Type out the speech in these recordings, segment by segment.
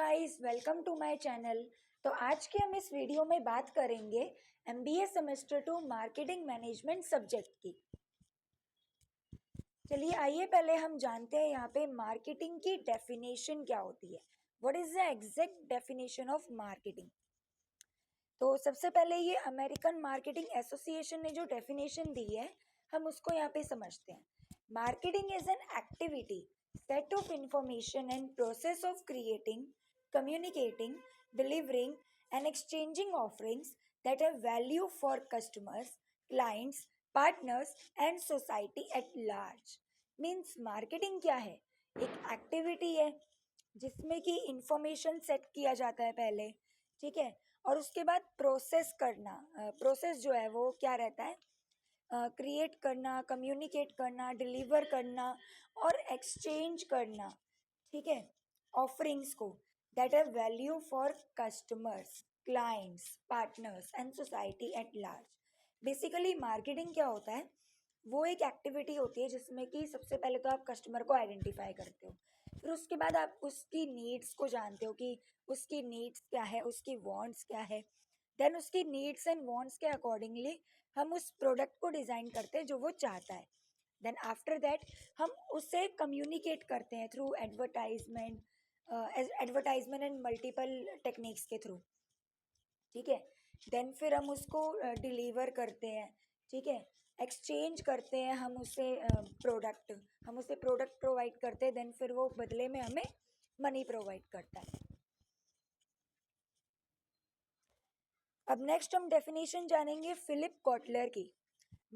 Guys, welcome to my channel. तो आज के हम इस वीडियो में बात करेंगे MBA semester 2 marketing management subject की। चलिए आइए पहले हम जानते हैं यहाँ पे मार्केटिंग की डेफिनेशन क्या होती है। What is the exact definition of marketing? तो सबसे पहले ये अमेरिकन मार्केटिंग एसोसिएशन ने जो डेफिनेशन दी है हम उसको यहाँ पे समझते हैं। Marketing is an activity set of information and process of creating, communicating, delivering, and exchanging offerings that have value for customers, clients, partners, and society at large. Means marketing क्या है? एक एक्टिविटी है जिसमें कि इंफॉर्मेशन सेट किया जाता है पहले, ठीक है, और उसके बाद प्रोसेस करना। प्रोसेस जो है वो क्या रहता है? क्रिएट करना, कम्युनिकेट करना, डिलीवर करना और एक्सचेंज करना, ठीक है, ऑफरिंग्स को that have value for customers, clients, partners and society at large. Basically marketing क्या होता है? वो एक एक्टिविटी होती है जिसमें कि सबसे पहले तो आप कस्टमर को आइडेंटिफाई करते हो, फिर उसके बाद आप उसकी नीड्स को जानते हो कि उसकी नीड्स क्या है, उसकी वांट्स क्या है। देन उसकी नीड्स एंड वांट्स के अकॉर्डिंगली हम उस प्रोडक्ट को डिज़ाइन करते हैं जो वो चाहता है। देन आफ्टर दैट हम उसे कम्युनिकेट करते हैं through advertisement, advertisement and multiple techniques के थ्रू, ठीक है। देन फिर हम उसको डिलीवर करते हैं, ठीक है, एक्सचेंज करते हैं हम उसे प्रोडक्ट, हम उसे प्रोडक्ट प्रोवाइड करते हैं, देन फिर वो बदले में हमें मनी प्रोवाइड करता है। अब नेक्स्ट हम डेफिनेशन जानेंगे फिलिप कॉटलर की।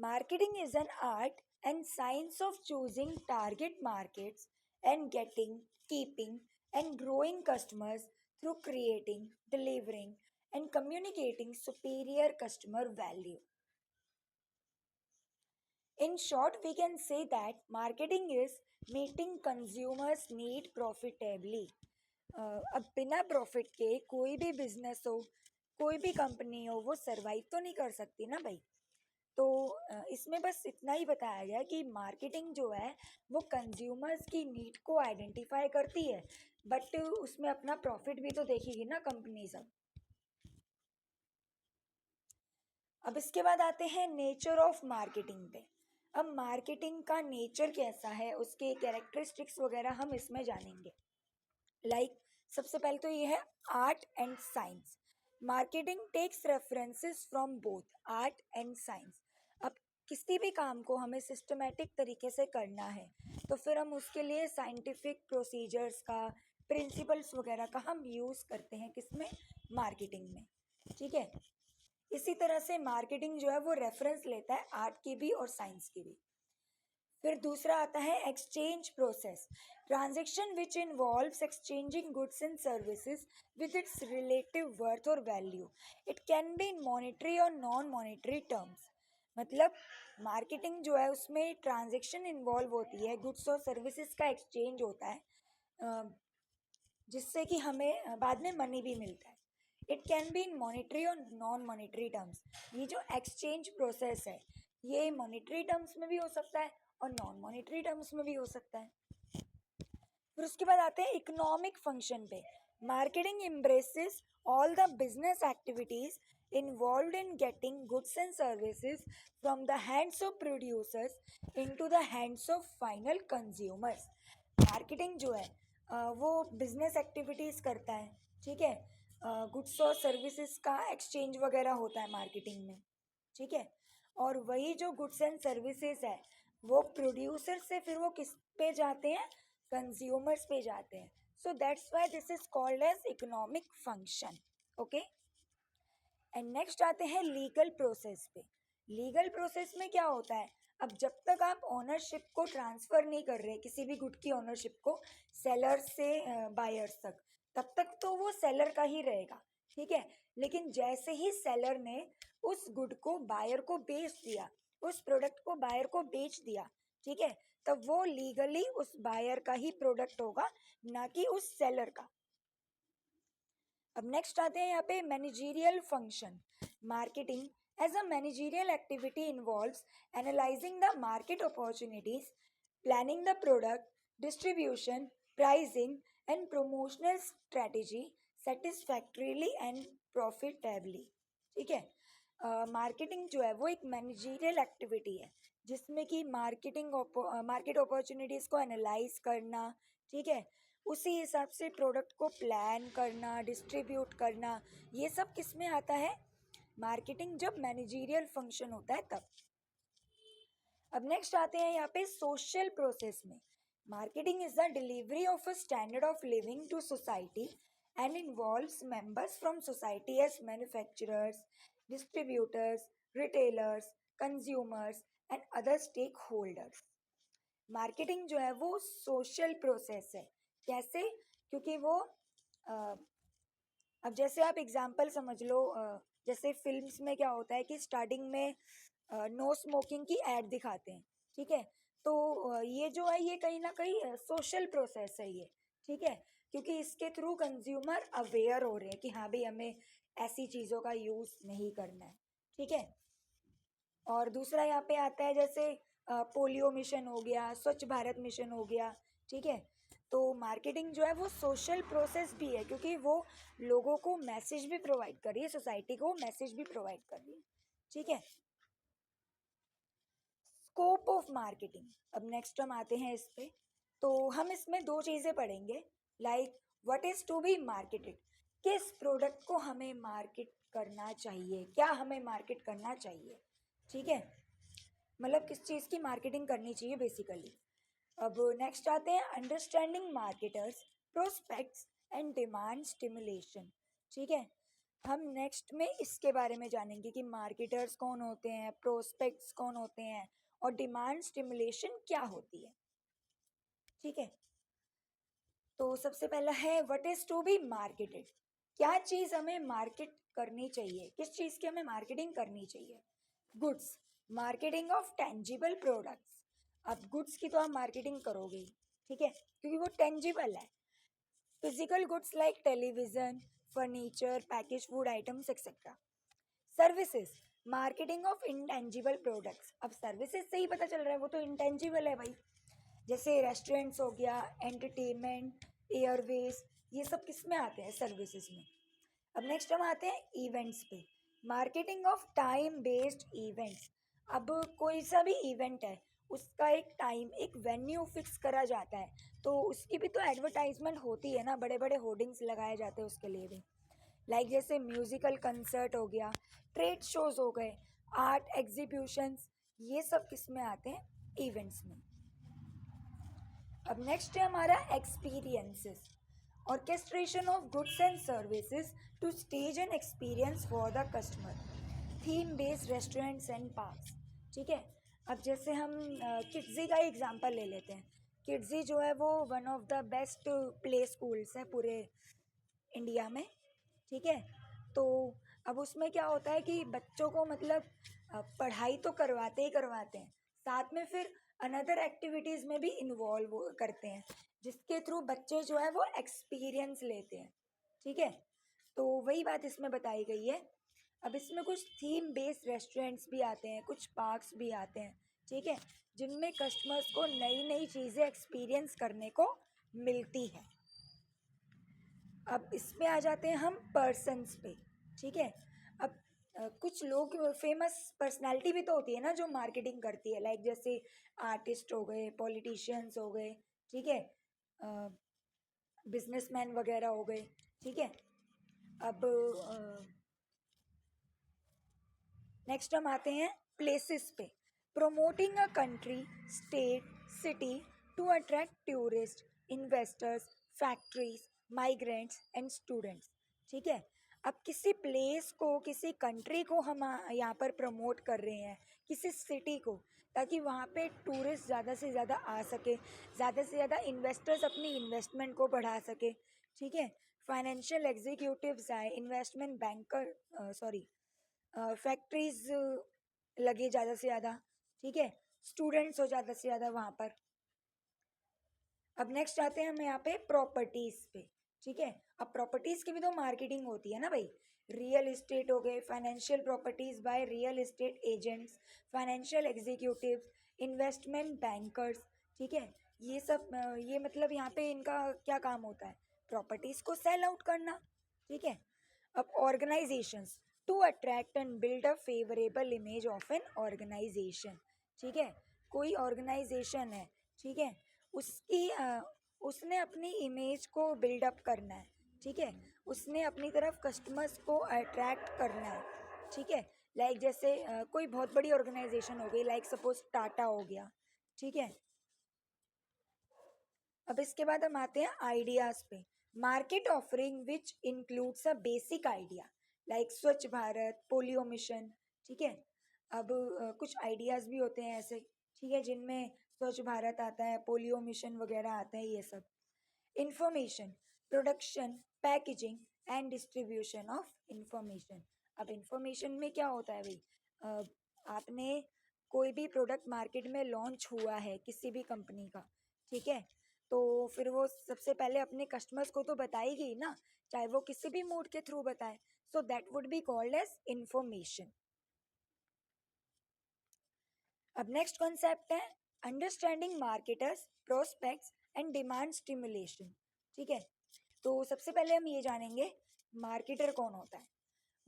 Marketing is an art and science of choosing target markets and getting, keeping and growing customers through creating, delivering and communicating superior customer value. In short, we can say that marketing is meeting consumers' need profitably. अब बिना profit के कोई भी business हो, कोई भी company हो, वो सरवाइव तो नहीं कर सकती ना भाई। तो इसमें बस इतना ही बताया गया कि मार्केटिंग जो है वो कंज्यूमर्स की नीड को आइडेंटिफाई करती है, बट उसमें अपना प्रॉफिट भी तो देखेगी ना कंपनी सब। अब इसके बाद आते हैं नेचर ऑफ मार्केटिंग पे। अब मार्केटिंग का नेचर कैसा है, उसके कैरेक्टरिस्टिक्स वगैरह हम इसमें जानेंगे। सबसे पहले तो ये है art and science. Marketing takes references from both art and science. अब किसी भी काम को हमें सिस्टमेटिक तरीके से करना है तो फिर हम उसके लिए साइंटिफिक प्रोसीजर्स का, प्रिंसिपल्स वगैरह का हम यूज़ करते हैं किसमें? मार्केटिंग में, ठीक है। इसी तरह से मार्केटिंग जो है वो रेफरेंस लेता है आर्ट की भी और साइंस की भी। फिर दूसरा आता है exchange process, transaction which involves exchanging goods and services with its relative worth or value. It can be in monetary or non monetary terms. मतलब मार्केटिंग जो है उसमें ट्रांजैक्शन इन्वॉल्व होती है, गुड्स और सर्विसेज का एक्सचेंज होता है जिससे कि हमें बाद में मनी भी मिलता है। It can be in monetary or non monetary terms. ये जो एक्सचेंज प्रोसेस है ये मॉनेटरी टर्म्स में भी हो सकता है और नॉन मॉनेटरी टर्म्स में भी हो सकता है। फिर उसके बाद आते हैं इकोनॉमिक फंक्शन पे। Marketing embraces all the business activities involved in getting goods and services from the hands of producers into the hands of final consumers. Marketing जो है वो बिजनेस एक्टिविटीज़ करता है, ठीक है, गुड्स और सर्विसेज का एक्सचेंज वगैरह होता है मार्केटिंग में, ठीक है, और वही जो गुड्स एंड सर्विसेज है वो प्रोड्यूसर से फिर वो किस पे जाते हैं? कंज्यूमर्स पे जाते हैं। So that's why this is called as economic function, okay. And next आते हैं लीगल प्रोसेस पे। लीगल प्रोसेस में क्या होता है? अब जब तक आप ओनरशिप को ट्रांसफ़र नहीं कर रहे किसी भी गुड की ओनरशिप को सेलर से बायर्स तक, तब तक तो वो सेलर का ही रहेगा, ठीक है। लेकिन जैसे ही सेलर ने उस गुड को बायर को बेच दिया, उस प्रोडक्ट को बायर को बेच दिया, ठीक है, तब वो लीगली उस बायर का ही प्रोडक्ट होगा, ना कि उस सेलर का। अब नेक्स्ट आते हैं यहाँ पे managerial function. Marketing as a managerial activity involves analysing the market opportunities, planning the product, distribution, pricing and promotional strategy satisfactorily and profitably. ठीक है, मार्केटिंग जो है वो एक मैनेजरियल एक्टिविटी है जिसमें कि मार्केट अपॉर्चुनिटीज़ को एनालाइज करना, ठीक है, उसी हिसाब से प्रोडक्ट को प्लान करना, डिस्ट्रीब्यूट करना, ये सब किस में आता है? मार्केटिंग जब मैनेजरियल फंक्शन होता है तब। अब नेक्स्ट आते हैं यहाँ पे सोशल प्रोसेस में। Marketing is the delivery of a standard of living to society and involves members from society as manufacturers, distributors, retailers, consumers and other stakeholders. Marketing जो है वो सोशल प्रोसेस है। कैसे? क्योंकि वो अब जैसे आप एग्जांपल समझ लो, जैसे फिल्म्स में क्या होता है कि स्टार्टिंग में नो स्मोकिंग की एड दिखाते हैं, ठीक है, तो ये जो है ये कहीं ना कहीं सोशल प्रोसेस है ये, ठीक है, क्योंकि इसके थ्रू कंज्यूमर अवेयर हो रहे हैं कि हाँ भाई हमें ऐसी चीज़ों का यूज़ नहीं करना है, ठीक है। और दूसरा यहाँ पे आता है जैसे पोलियो मिशन हो गया, स्वच्छ भारत मिशन हो गया, ठीक है। तो मार्केटिंग जो है वो सोशल प्रोसेस भी है क्योंकि वो लोगों को मैसेज भी प्रोवाइड कर रही है, सोसाइटी को मैसेज भी प्रोवाइड कर रही है, ठीक है। स्कोप ऑफ मार्केटिंग, अब नेक्स्ट हम आते हैं इस पे। तो हम इसमें दो चीज़ें पढ़ेंगे, like what is to be marketed, किस प्रोडक्ट को हमें मार्केट करना चाहिए, क्या हमें मार्केट करना चाहिए, ठीक है, मतलब किस चीज़ की मार्केटिंग करनी चाहिए बेसिकली। अब नेक्स्ट आते हैं understanding marketers, prospects and demand stimulation, ठीक है। हम नेक्स्ट में इसके बारे में जानेंगे कि मार्केटर्स कौन होते हैं, प्रोस्पेक्ट्स कौन होते हैं और डिमांड स्टिमुलेशन क्या होती है, ठीक है। तो सबसे पहला है what is to be marketed, क्या चीज़ हमें मार्केट करनी चाहिए, किस चीज़ की हमें मार्केटिंग करनी चाहिए। Goods, marketing of tangible products, अब गुड्स की तो आप मार्केटिंग करोगे ही, ठीक है, क्योंकि वो टेंजिबल है। Physical goods like television, furniture, package food items etcetera. Services, marketing of intangible products, अब सर्विसेज से ही पता चल रहा है वो तो इंटेंजिबल है भाई, जैसे रेस्टोरेंट्स हो गया, एंटरटेनमेंट, एयरवेज, ये सब किस में आते हैं? सर्विसेज में। अब नेक्स्ट हम आते हैं इवेंट्स पे, marketing of time based events, अब कोई सा भी इवेंट है उसका एक टाइम, एक वेन्यू फिक्स करा जाता है, तो उसकी भी तो एडवर्टाइजमेंट होती है ना, बड़े बड़े होर्डिंग्स लगाए जाते हैं उसके लिए भी, लाइक जैसे म्यूजिकल कंसर्ट हो गया, ट्रेड शोज हो गए, आर्ट एग्जीबिशंस, ये सब किस में आते हैं? इवेंट्स में। अब नेक्स्ट है हमारा experiences, orchestration of goods and services to stage an experience for the customer, theme based restaurants and parks, ठीक है। अब जैसे हम किड्जी का एग्जांपल ले लेते हैं। किड्जी जो है वो one of the best play schools है पूरे इंडिया में, ठीक है। तो अब उसमें क्या होता है कि बच्चों को मतलब पढ़ाई तो करवाते ही करवाते हैं, साथ में फिर अनदर एक्टिविटीज़ में भी इन्वॉल्व करते हैं, जिसके थ्रू बच्चे जो है वो एक्सपीरियंस लेते हैं, ठीक है। तो वही बात इसमें बताई गई है। अब इसमें कुछ थीम बेस्ड रेस्टोरेंट्स भी आते हैं, कुछ पार्क्स भी आते हैं, ठीक है, जिनमें कस्टमर्स को नई नई चीज़ें एक्सपीरियंस करने को मिलती है। अब इसमें आ जाते हैं हम पर्सन्स पे, ठीक है। अब कुछ लोग, फेमस पर्सनालिटी भी तो होती है ना जो मार्केटिंग करती है, लाइक जैसे आर्टिस्ट हो गए, पॉलिटिशियंस हो गए, ठीक है, बिजनेसमैन वगैरह हो गए, ठीक है। अब नेक्स्ट हम आते हैं प्लेसेस पे, promoting a country, state, city to attract tourist, investors, factories, migrants and students, ठीक है। अब किसी प्लेस को, किसी कंट्री को हम यहाँ पर प्रमोट कर रहे हैं, किसी सिटी को, ताकि वहाँ पे टूरिस्ट ज़्यादा से ज़्यादा आ सके, ज़्यादा से ज़्यादा इन्वेस्टर्स अपनी इन्वेस्टमेंट को बढ़ा सके, ठीक है। फाइनेंशियल एग्जीक्यूटिव्स आए, इन्वेस्टमेंट बैंकर, सॉरी, फैक्ट्रीज लगे ज़्यादा से ज़्यादा, ठीक है, स्टूडेंट्स हो ज़्यादा से ज़्यादा वहाँ पर। अब नेक्स्ट आते हैं हम यहाँ पे प्रॉपर्टीज़ पे, ठीक है। अब प्रॉपर्टीज़ की भी तो मार्केटिंग होती है ना भाई, रियल इस्टेट हो गए, financial properties by real estate agents, financial executive, investment bankers, ठीक है, ये सब ये मतलब यहाँ पे इनका क्या काम होता है, प्रॉपर्टीज को सेल आउट करना, ठीक है। अब organizations, to attract and build a favourable image of an organization, ठीक है। कोई ऑर्गेनाइजेशन है, ठीक है, उसकी उसने अपनी इमेज को बिल्डअप करना है, ठीक है, उसने अपनी तरफ कस्टमर्स को अट्रैक्ट करना है, ठीक है। लाइक जैसे कोई बहुत बड़ी ऑर्गेनाइजेशन हो गई, लाइक सपोज टाटा हो गया, ठीक है। अब इसके बाद हम आते हैं आइडियाज पे। Market offering which includes a basic idea, like स्वच्छ भारत, पोलियो मिशन, ठीक है। अब कुछ आइडियाज भी होते हैं ऐसे, ठीक है, जिनमें स्वच्छ भारत आता है, पोलियो मिशन वगैरह आता है, ये सब। Information, production, packaging and distribution of information. अब इंफॉर्मेशन में क्या होता है भाई, आपने कोई भी प्रोडक्ट मार्केट में लॉन्च हुआ है किसी भी कंपनी का, ठीक है, तो फिर वो सबसे पहले अपने कस्टमर्स को तो बताएगी ना, चाहे वो किसी भी मोड के थ्रू बताए, so that would be called as information. अब नेक्स्ट कॉन्सेप्ट है understanding marketers, prospects and demand stimulation, ठीक है। तो सबसे पहले हम ये जानेंगे मार्केटर कौन होता है।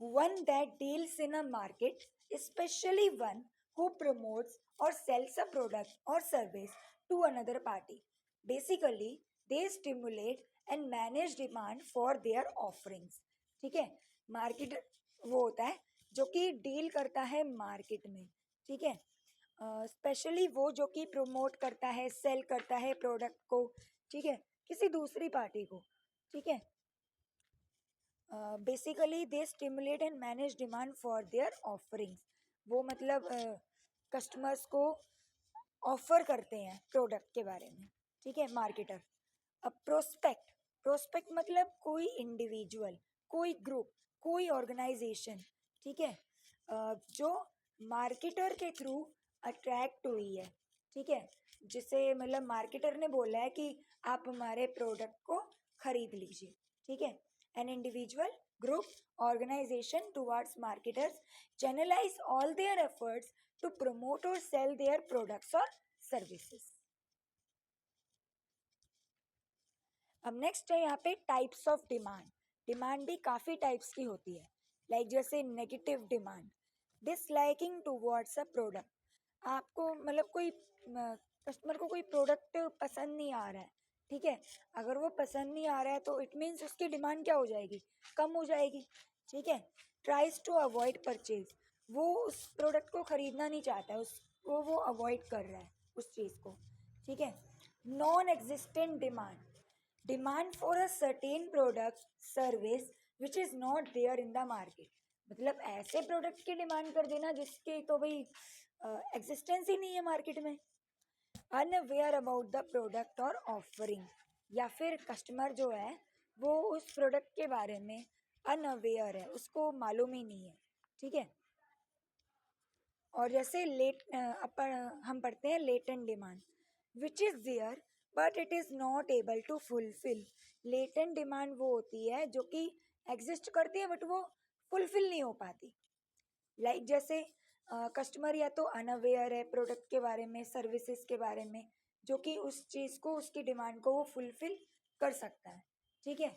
One that deals in a market, especially one who promotes or sells a product or service to another party. Basically, they stimulate and manage demand for their offerings. ठीक है, मार्केट वो होता है जो कि डील करता है मार्केट में, ठीक है। स्पेशली वो जो कि प्रमोट करता है, सेल करता है प्रोडक्ट को, ठीक है, किसी दूसरी पार्टी को, ठीक है। Basically they stimulate and manage demand for their offerings, वो मतलब कस्टमर्स को ऑफर करते हैं प्रोडक्ट के बारे में, ठीक है, मार्केटर। अब प्रोस्पेक्ट, प्रोस्पेक्ट मतलब कोई इंडिविजुअल, कोई ग्रुप, कोई ऑर्गेनाइजेशन, ठीक है, जो मार्केटर के थ्रू अट्रैक्ट हुई है, ठीक है, जिसे मतलब मार्केटर ने बोला है कि आप हमारे प्रोडक्ट को खरीद लीजिए, ठीक है। An individual, group, organization towards marketers channelize all their efforts to promote or sell their products or services. अब नेक्स्ट है यहाँ पे टाइप्स ऑफ डिमांड। डिमांड भी काफ़ी टाइप्स की होती है, लाइक जैसे negative demand, disliking towards a product, आपको मतलब कोई कस्टमर को कोई प्रोडक्ट पसंद नहीं आ रहा है, ठीक है, अगर वो पसंद नहीं आ रहा है तो इट मीन्स उसकी डिमांड क्या हो जाएगी, कम हो जाएगी, ठीक है। ट्राइज टू अवॉइड परचेज, वो उस प्रोडक्ट को खरीदना नहीं चाहता है, उसको वो अवॉइड कर रहा है उस चीज़ को, ठीक है। Non existent demand, demand for a certain product service which is not there in the market, मतलब ऐसे प्रोडक्ट की डिमांड कर देना जिसकी तो भाई एग्जिस्टेंस ही नहीं है मार्केट में। अनअवेयर अबाउट द प्रोडक्ट और ऑफरिंग, या फिर कस्टमर जो है वो उस प्रोडक्ट के बारे में अनअवेयर है, उसको मालूम ही नहीं है, ठीक है। और जैसे हम पढ़ते हैं latent demand, which is there but it is not able to fulfil. Latent demand वो होती है जो कि एग्जिस्ट करती है बट वो फुलफिल नहीं हो पाती। लाइक जैसे कस्टमर या तो अनअवेयर है प्रोडक्ट के बारे में, सर्विसेज के बारे में, जो कि उस चीज़ को, उसकी डिमांड को वो फुलफिल कर सकता है, ठीक है।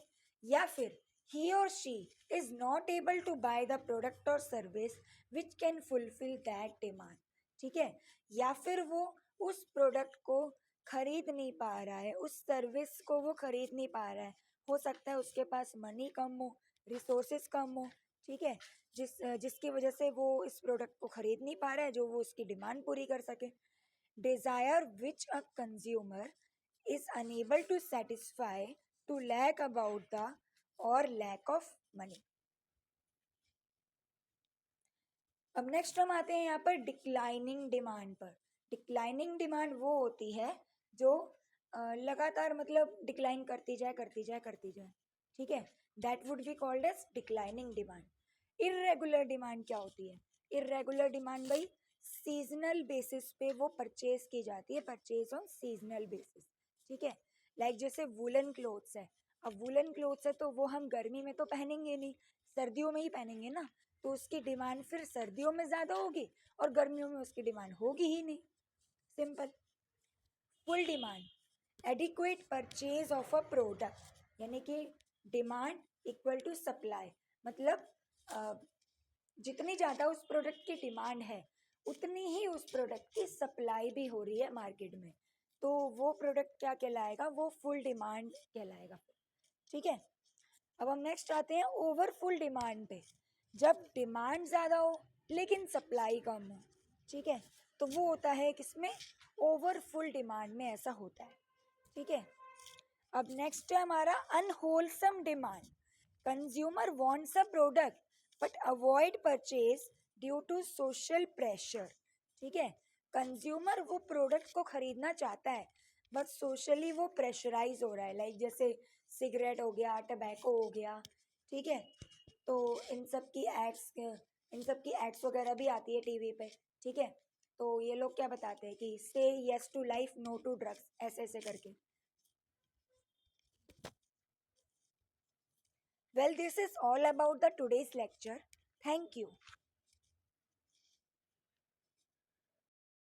या फिर he or she is not able to buy the product or service which can fulfill that demand, ठीक है। या फिर वो उस प्रोडक्ट को खरीद नहीं पा रहा है, उस सर्विस को वो खरीद नहीं पा रहा है, हो सकता है उसके पास मनी कम हो, रिसोर्सेज कम हो, ठीक है, जिसकी वजह से वो इस प्रोडक्ट को खरीद नहीं पा रहा है जो वो उसकी डिमांड पूरी कर सके। Desire which a consumer is unable to satisfy to lack about the और लैक ऑफ मनी। अब नेक्स्ट हम आते हैं यहाँ पर डिक्लाइनिंग डिमांड पर। डिक्लाइनिंग डिमांड वो होती है जो लगातार मतलब डिक्लाइन करती जाए करती जाए करती जाए, ठीक है, that would be called as declining demand. Irregular demand क्या होती है, इर्रेगुलर डिमांड भाई सीजनल बेसिस पे वो परचेज की जाती है, परचेज ऑन सीजनल बेसिस, ठीक है। लाइक जैसे वुलन क्लोथ्स है, अब वुलन क्लोथ्स है तो वो हम गर्मी में तो पहनेंगे नहीं, सर्दियों में ही पहनेंगे ना, तो उसकी डिमांड फिर सर्दियों में ज़्यादा होगी और गर्मियों में उसकी डिमांड होगी ही नहीं, simple. Full demand, adequate purchase of a product, यानी कि डिमांड इक्वल टू सप्लाई, मतलब जितनी ज़्यादा उस प्रोडक्ट की डिमांड है उतनी ही उस प्रोडक्ट की सप्लाई भी हो रही है मार्केट में, तो वो प्रोडक्ट क्या कहलाएगा, वो फुल डिमांड कहलाएगा। ठीक है, अब हम नेक्स्ट आते हैं ओवरफुल डिमांड पे। जब डिमांड ज़्यादा हो लेकिन सप्लाई कम हो, ठीक है, तो वो होता है किसमें, ओवरफुल डिमांड में ऐसा होता है। ठीक है, अब नेक्स्ट है हमारा unwholesome demand. Consumer wants a product but avoid purchase due to social pressure. ठीक है, कंज्यूमर वो प्रोडक्ट को खरीदना चाहता है बट सोशली वो प्रेशराइज हो रहा है, लाइक जैसे सिगरेट हो गया, टबैको हो गया। ठीक है, तो इन सब की एड्स वगैरह भी आती है टीवी पे। ठीक है, तो ये लोग क्या बताते हैं कि say yes to life no to drugs, ऐसे ऐसे करके। Well, this is all about the today's lecture. Thank you.